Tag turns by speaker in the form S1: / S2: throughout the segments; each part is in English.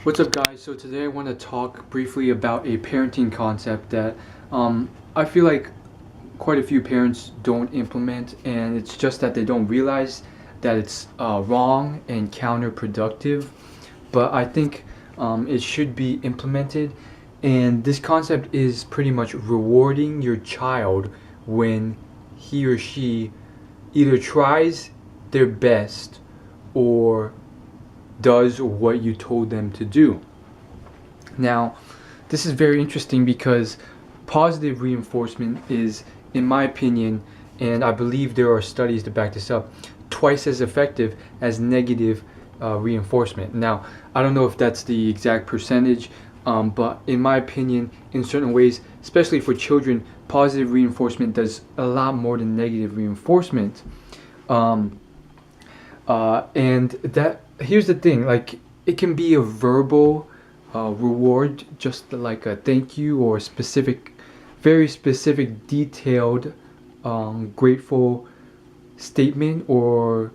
S1: What's up, guys? So today I want to talk briefly about a parenting concept that I feel like quite a few parents don't implement, and it's just that they don't realize that it's wrong and counterproductive. But I think it should be implemented, and this concept is pretty much rewarding your child when he or she either tries their best or does what you told them to do. Now, this is very interesting because positive reinforcement is, in my opinion, and I believe there are studies to back this up, twice as effective as negative reinforcement. Now, I don't know if that's the exact percentage, but in my opinion, in certain ways, especially for children, positive reinforcement does a lot more than negative reinforcement. And that here's the thing, like it can be a verbal reward, just like a thank you or a specific, very specific, detailed, grateful statement, or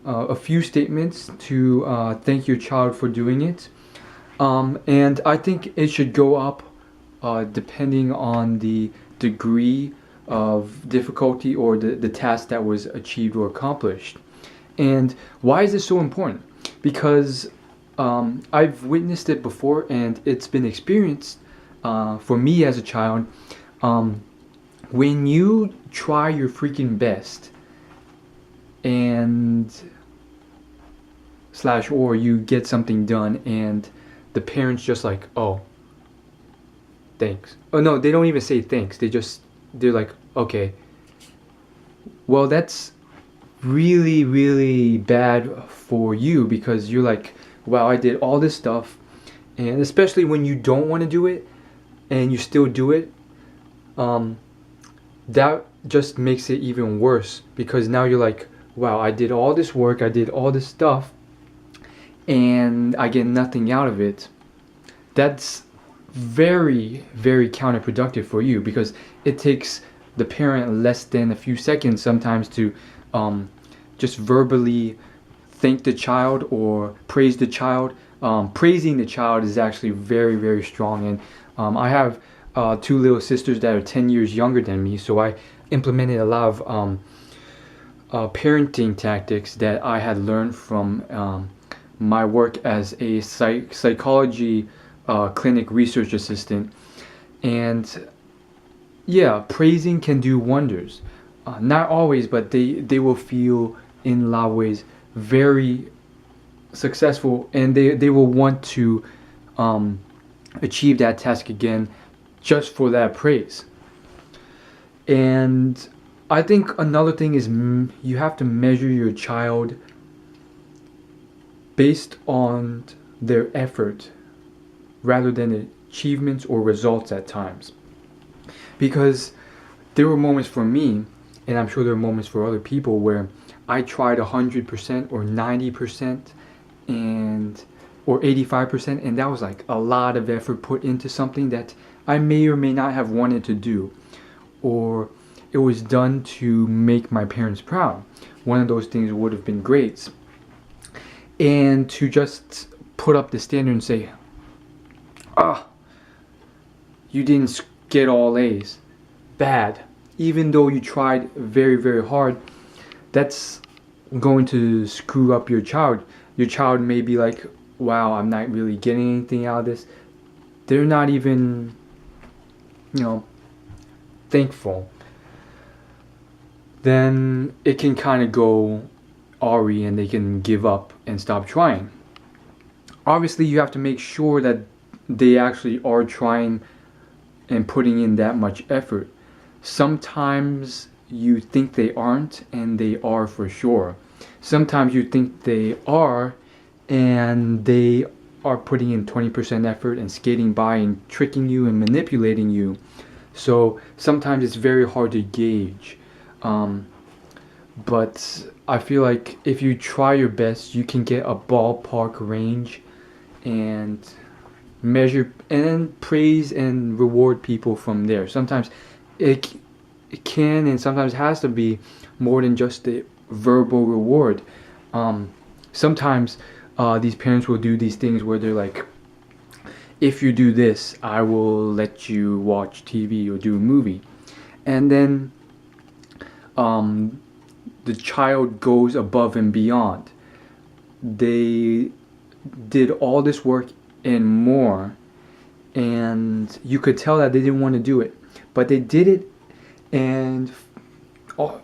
S1: a few statements to thank your child for doing it. And I think it should go up depending on the degree of difficulty or the task that was achieved or accomplished. And why is this so important? Because I've witnessed it before, and it's been experienced for me as a child. When you try your freaking best and slash or you get something done, and the parents just like, oh, thanks. Oh no, they don't even say thanks. They're like, okay. Well, that's really, really bad for you, because you're like, wow, I did all this stuff, and especially when you don't want to do it and you still do it, that just makes it even worse, because now you're like, wow, I did all this work, I did all this stuff, and I get nothing out of it. That's very, very counterproductive for you, because it takes the parent less than a few seconds sometimes to just verbally thank the child or praise the child. Praising the child is actually very, very strong. And I have two little sisters that are 10 years younger than me, so I implemented a lot of parenting tactics that I had learned from my work as a psychology clinic research assistant. And yeah, praising can do wonders. Not always, but they will feel in a lot of ways very successful, and they will want to achieve that task again just for that praise. And I think another thing is you have to measure your child based on their effort rather than achievements or results at times. Because there were moments for me, and I'm sure there are moments for other people, where I tried 100% or 90% and or 85%, and that was like a lot of effort put into something that I may or may not have wanted to do, or it was done to make my parents proud. One of those things would have been grades. And to just put up the standard and say, ah, you didn't get all A's, bad, even though you tried very, very hard, that's going to screw up your child. Your child may be like, wow, I'm not really getting anything out of this. They're not even, thankful. Then it can kind of go awry, and they can give up and stop trying. Obviously, you have to make sure that they actually are trying and putting in that much effort. Sometimes you think they aren't, and they are for sure. Sometimes you think they are, and they are putting in 20% effort and skating by and tricking you and manipulating you. So sometimes it's very hard to gauge. But I feel like if you try your best, you can get a ballpark range and measure and then praise and reward people from there. Sometimes it can and sometimes has to be more than just the verbal reward. Sometimes these parents will do these things where they're like, if you do this, I will let you watch TV or do a movie. And then the child goes above and beyond. They did all this work and more, and you could tell that they didn't want to do it, but they did it, and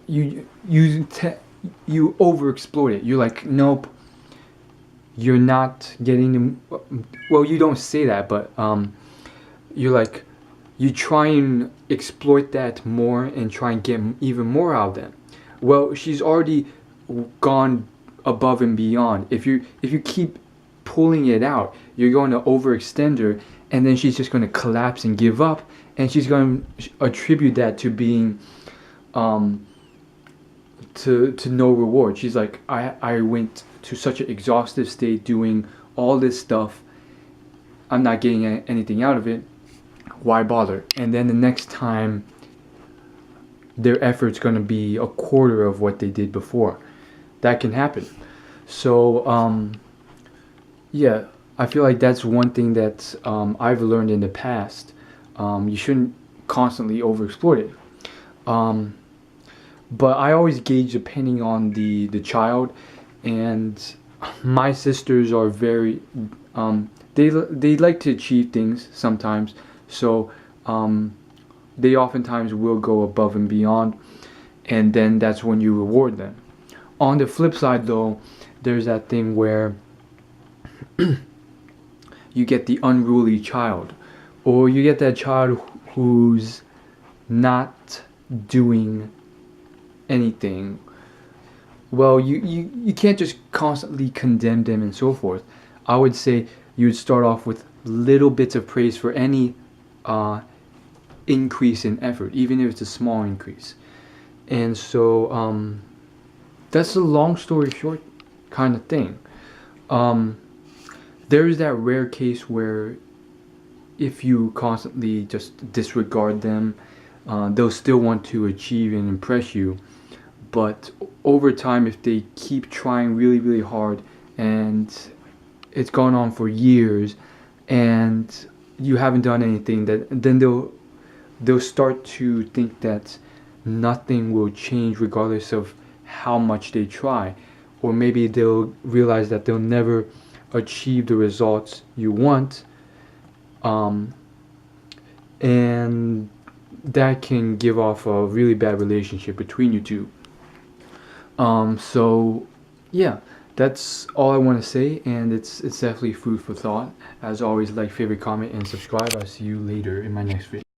S1: you overexploit it. You're like, nope, you're not getting them. Well, you don't say that, but you're like, you try and exploit that more and try and get even more out of them. Well, she's already gone above and beyond. If you keep pulling it out, you're going to overextend her, and then she's just going to collapse and give up, and she's going to attribute that to being to no reward. She's like, I went to such an exhaustive state doing all this stuff, I'm not getting anything out of it, why bother? And then the next time their effort's going to be a quarter of what they did before. That can happen. So yeah, I feel like that's one thing that I've learned in the past. You shouldn't constantly overexploit it. But I always gauge depending on the child, and my sisters are very they like to achieve things sometimes, so they oftentimes will go above and beyond, and then that's when you reward them. On the flip side though, there's that thing where you get the unruly child, or you get that child who's not doing anything. Well, you can't just constantly condemn them and so forth. I would say you would start off with little bits of praise for any increase in effort, even if it's a small increase. And so that's a long story short kind of thing. There is that rare case where if you constantly just disregard them, they'll still want to achieve and impress you. But over time, if they keep trying really, really hard, and it's gone on for years, and you haven't done anything, then they'll start to think that nothing will change regardless of how much they try. Or maybe they'll realize that they'll never achieve the results you want, and that can give off a really bad relationship between you two. So yeah, that's all I want to say, and it's definitely food for thought. As always, like, favorite, comment, and subscribe. I'll see you later in my next video.